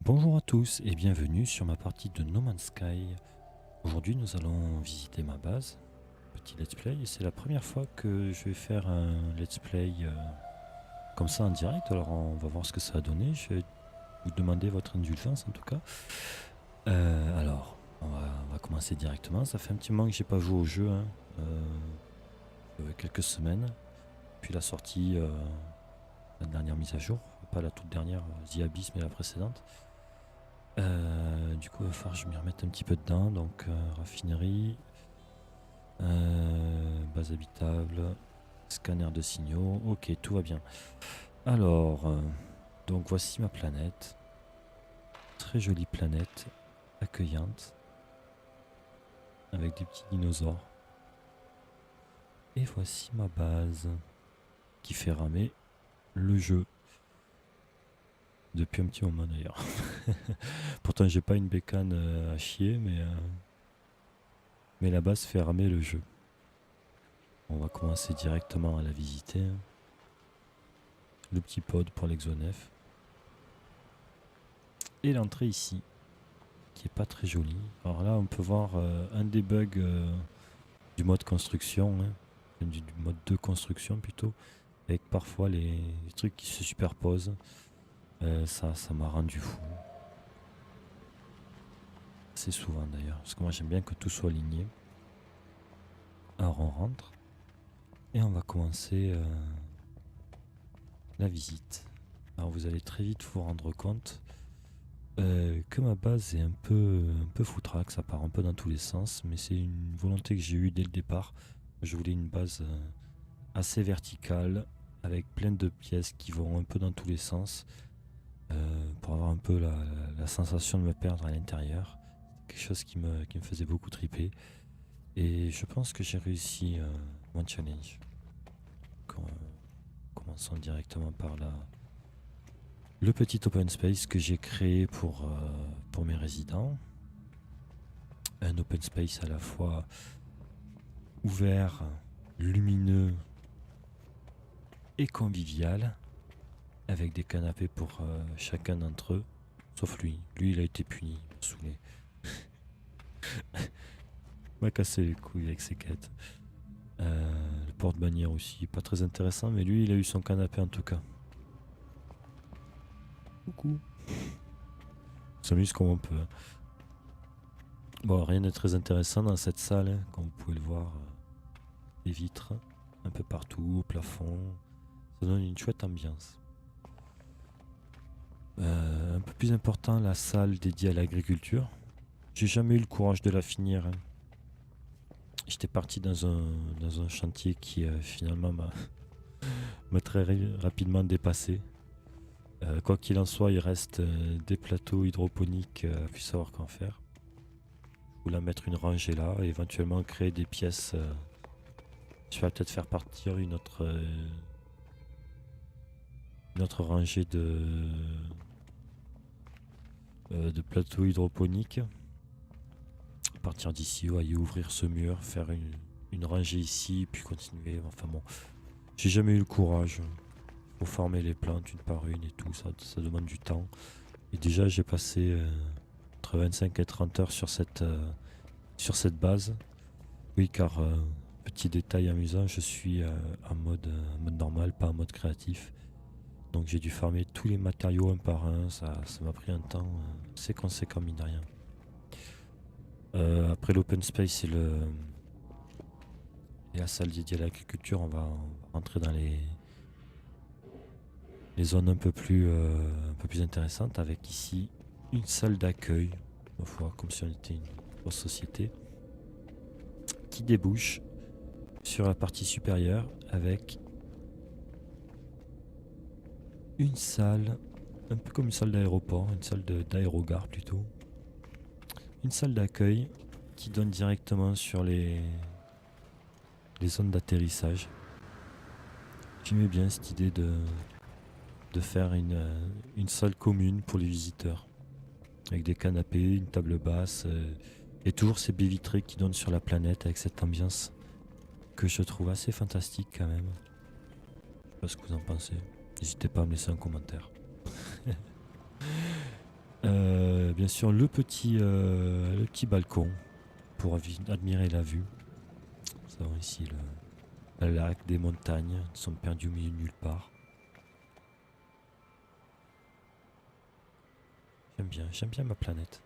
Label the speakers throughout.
Speaker 1: Bonjour à tous et bienvenue sur ma partie de No Man's Sky. Aujourd'hui nous allons visiter ma base, petit let's play, et c'est la première fois que je vais faire un let's play comme ça en direct, alors on va voir ce que ça va donner. Je vais vous demander votre indulgence en tout cas. Alors, on va commencer directement, ça fait un petit moment que j'ai pas joué au jeu, hein. Quelques semaines, puis la sortie, la dernière mise à jour, pas la toute dernière, The Abyss, mais la précédente. Du coup, il va falloir que je m'y remette un petit peu dedans. Donc, raffinerie, base habitable, scanner de signaux. Ok, tout va bien. Alors, donc voici ma planète. Très jolie planète, accueillante, avec des petits dinosaures. Et voici ma base, qui fait ramer le jeu. Depuis un petit moment d'ailleurs. Pourtant, j'ai pas une bécane à chier, mais la base fait ramer le jeu. On va commencer directement à la visiter. Le petit pod pour l'exonef. Et l'entrée ici, qui est pas très jolie. Alors là, on peut voir un des bugs du mode construction, hein, du mode de construction plutôt, avec parfois les trucs qui se superposent. Ça m'a rendu fou. C'est souvent d'ailleurs, parce que moi j'aime bien que tout soit aligné. Alors on rentre et on va commencer la visite. Alors vous allez très vite vous rendre compte que ma base est un peu foutraque, ça part un peu dans tous les sens, mais c'est une volonté que j'ai eue dès le départ. Je voulais une base assez verticale, avec plein de pièces qui vont un peu dans tous les sens, pour avoir un peu la sensation de me perdre à l'intérieur. C'est quelque chose qui me faisait beaucoup triper, et je pense que j'ai réussi mon challenge. Commençons directement par là. Le petit open space que j'ai créé pour mes résidents. Un open space à la fois ouvert, lumineux et convivial, avec des canapés pour chacun d'entre eux, sauf lui. Lui, il a été puni, il m'a saoulé. Il m'a cassé les couilles avec ses quêtes. Le porte-bannière aussi, pas très intéressant, mais lui, il a eu son canapé en tout cas. Coucou. On s'amuse comme on peut. Bon, rien de très intéressant dans cette salle, hein, comme vous pouvez le voir. Des vitres un peu partout, au plafond. Ça donne une chouette ambiance. Un peu plus important, la salle dédiée à l'agriculture. J'ai jamais eu le courage de la finir, hein. J'étais parti dans un chantier qui finalement m'a très rapidement dépassé. Quoi qu'il en soit, il reste des plateaux hydroponiques à plus savoir qu'en faire. Je voulais mettre une rangée là et éventuellement créer des pièces. Je vais peut-être faire partir une autre rangée de plateaux hydroponiques. À partir d'ici, ouais, et ouvrir ce mur, faire une rangée ici, puis continuer. Enfin bon, j'ai jamais eu le courage. Faut former les plantes une par une et tout, ça demande du temps. Et déjà, j'ai passé entre 25 et 30 heures sur cette base. Oui, car petit détail amusant, je suis en mode normal, pas en mode créatif. Donc j'ai dû farmer tous les matériaux un par un, ça m'a pris un temps assez conséquent mine de rien. Après l'open space et la salle dédiée à l'agriculture, on va rentrer dans les zones un peu plus intéressantes, avec ici une salle d'accueil, ma foi, comme si on était une grosse société, qui débouche sur la partie supérieure avec une salle, un peu comme une salle d'aéroport, une salle d'aérogare plutôt. Une salle d'accueil qui donne directement sur les zones d'atterrissage. J'aimais bien cette idée de faire une salle commune pour les visiteurs, avec des canapés, une table basse, et toujours ces baies vitrées qui donnent sur la planète avec cette ambiance que je trouve assez fantastique quand même. Je sais pas ce que vous en pensez. N'hésitez pas à me laisser un commentaire. Bien sûr, le petit balcon pour admirer la vue. Nous avons ici le lac, des montagnes qui sont perdues au milieu de nulle part. J'aime bien ma planète.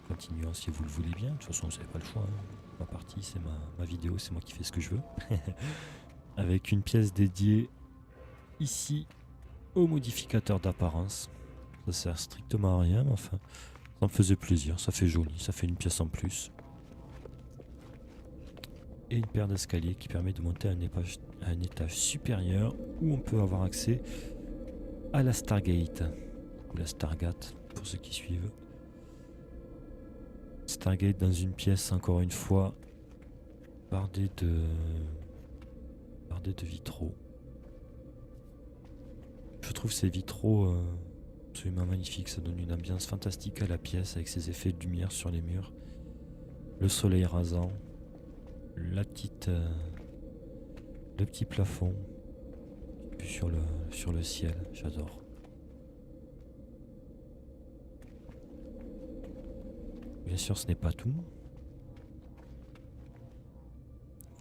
Speaker 1: Continuons si vous le voulez bien. De toute façon, vous n'avez pas le choix, hein. Ma partie, c'est ma vidéo, c'est moi qui fais ce que je veux. Avec une pièce dédiée ici au modificateur d'apparence. Ça sert strictement à rien, mais enfin, ça me faisait plaisir. Ça fait joli, ça fait une pièce en plus. Et une paire d'escaliers qui permet de monter à un étage supérieur où on peut avoir accès à la Stargate, ou la Stargate pour ceux qui suivent. Stargate dans une pièce, encore une fois, bardée de vitraux. Je trouve ces vitraux absolument magnifiques, ça donne une ambiance fantastique à la pièce avec ses effets de lumière sur les murs, le soleil rasant, le petit plafond, puis sur le ciel, j'adore. Bien sûr, ce n'est pas tout,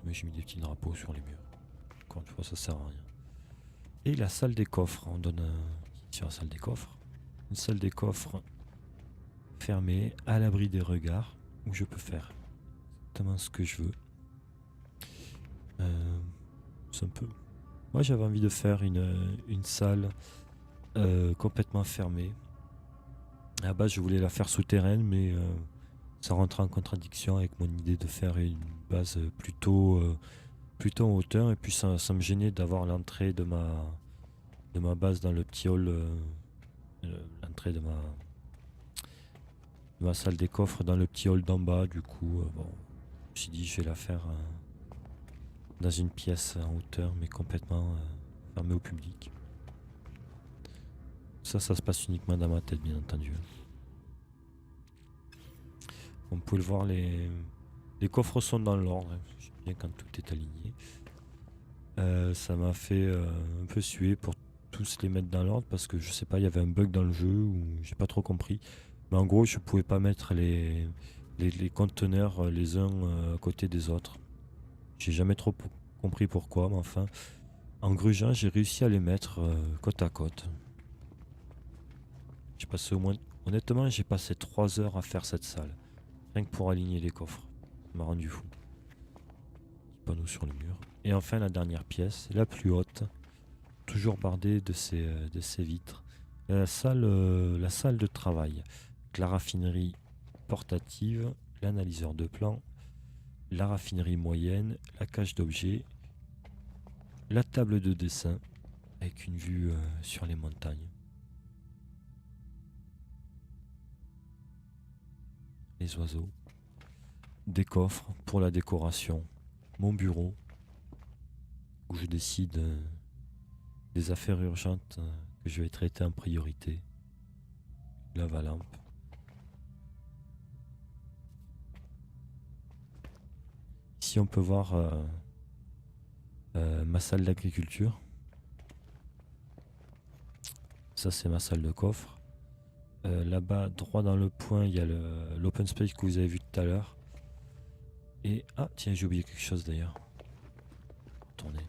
Speaker 1: mais j'ai mis des petits drapeaux sur les murs. Encore une fois, ça sert à rien. Et la salle des coffres, on donne sur la salle des coffres. Une salle des coffres fermée, à l'abri des regards, où je peux faire exactement ce que je veux. C'est un peu... Moi, j'avais envie de faire une salle complètement fermée. À la base, je voulais la faire souterraine, mais ça rentrait en contradiction avec mon idée de faire une base plutôt en hauteur. Et puis, ça me gênait d'avoir l'entrée de ma base dans le petit hall, l'entrée de ma salle des coffres dans le petit hall d'en bas. Du coup, bon, je me suis dit, je vais la faire dans une pièce en hauteur, mais complètement fermée au public. Ça se passe uniquement dans ma tête, bien entendu. On peut le voir, les coffres sont dans l'ordre. J'aime bien quand tout est aligné. Ça m'a fait un peu suer pour tous les mettre dans l'ordre parce que je sais pas, il y avait un bug dans le jeu ou j'ai pas trop compris. Mais en gros, je pouvais pas mettre les conteneurs les uns à côté des autres. J'ai jamais trop compris pourquoi, mais enfin, en grugeant, j'ai réussi à les mettre côte à côte. J'ai passé honnêtement, j'ai passé 3 heures à faire cette salle. Rien que pour aligner les coffres. Ça m'a rendu fou. Petit panneau sur le mur. Et enfin, la dernière pièce, la plus haute. Toujours bardée de ces vitres. La salle de travail. La raffinerie portative, l'analyseur de plan, la raffinerie moyenne, la cage d'objets, la table de dessin avec une vue sur les montagnes. Les oiseaux, des coffres pour la décoration, mon bureau où je décide des affaires urgentes que je vais traiter en priorité, lave-lampe. Ici on peut voir ma salle d'agriculture. Ça c'est ma salle de coffre. Là-bas, droit dans le point, il y a l'open space que vous avez vu tout à l'heure. Et ah tiens, j'ai oublié quelque chose d'ailleurs. Tournez.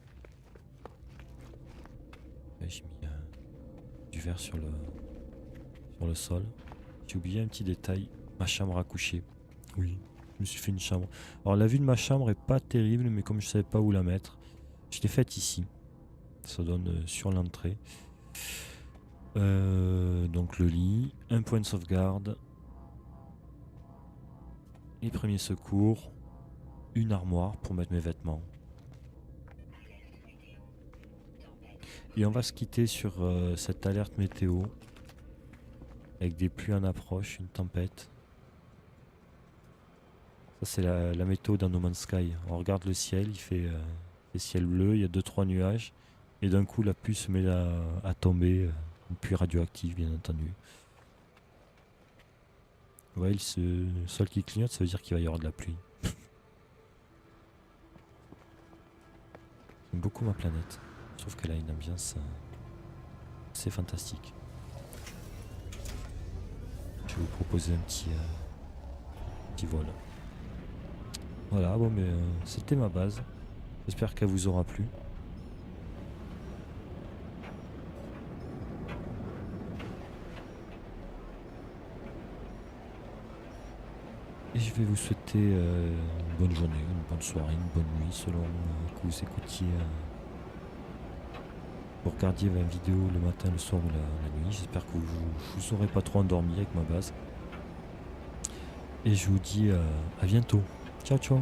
Speaker 1: J'ai mis du verre sur le sol. J'ai oublié un petit détail. Ma chambre à coucher. Oui, je me suis fait une chambre. Alors la vue de ma chambre est pas terrible, mais comme je savais pas où la mettre, je l'ai faite ici. Ça donne sur l'entrée. Donc le lit, un point de sauvegarde, les premiers secours, une armoire pour mettre mes vêtements. Et on va se quitter sur cette alerte météo avec des pluies en approche, une tempête. Ça c'est la météo dans No Man's Sky. On regarde le ciel, il fait ciel bleu, il y a 2-3 nuages et d'un coup la pluie se met à tomber. Une pluie radioactive, bien entendu. Ouais, le sol qui clignote, ça veut dire qu'il va y avoir de la pluie. beaucoup ma planète. Je trouve qu'elle a une ambiance assez fantastique. Je vais vous proposer un petit vol. Voilà, bon mais c'était ma base. J'espère qu'elle vous aura plu. Et je vais vous souhaiter une bonne journée, une bonne soirée, une bonne nuit selon que vous écoutiez. Vous regardiez ma vidéo le matin, le soir ou la nuit. J'espère que vous aurez pas trop endormi avec ma base. Et je vous dis à bientôt. Ciao ciao.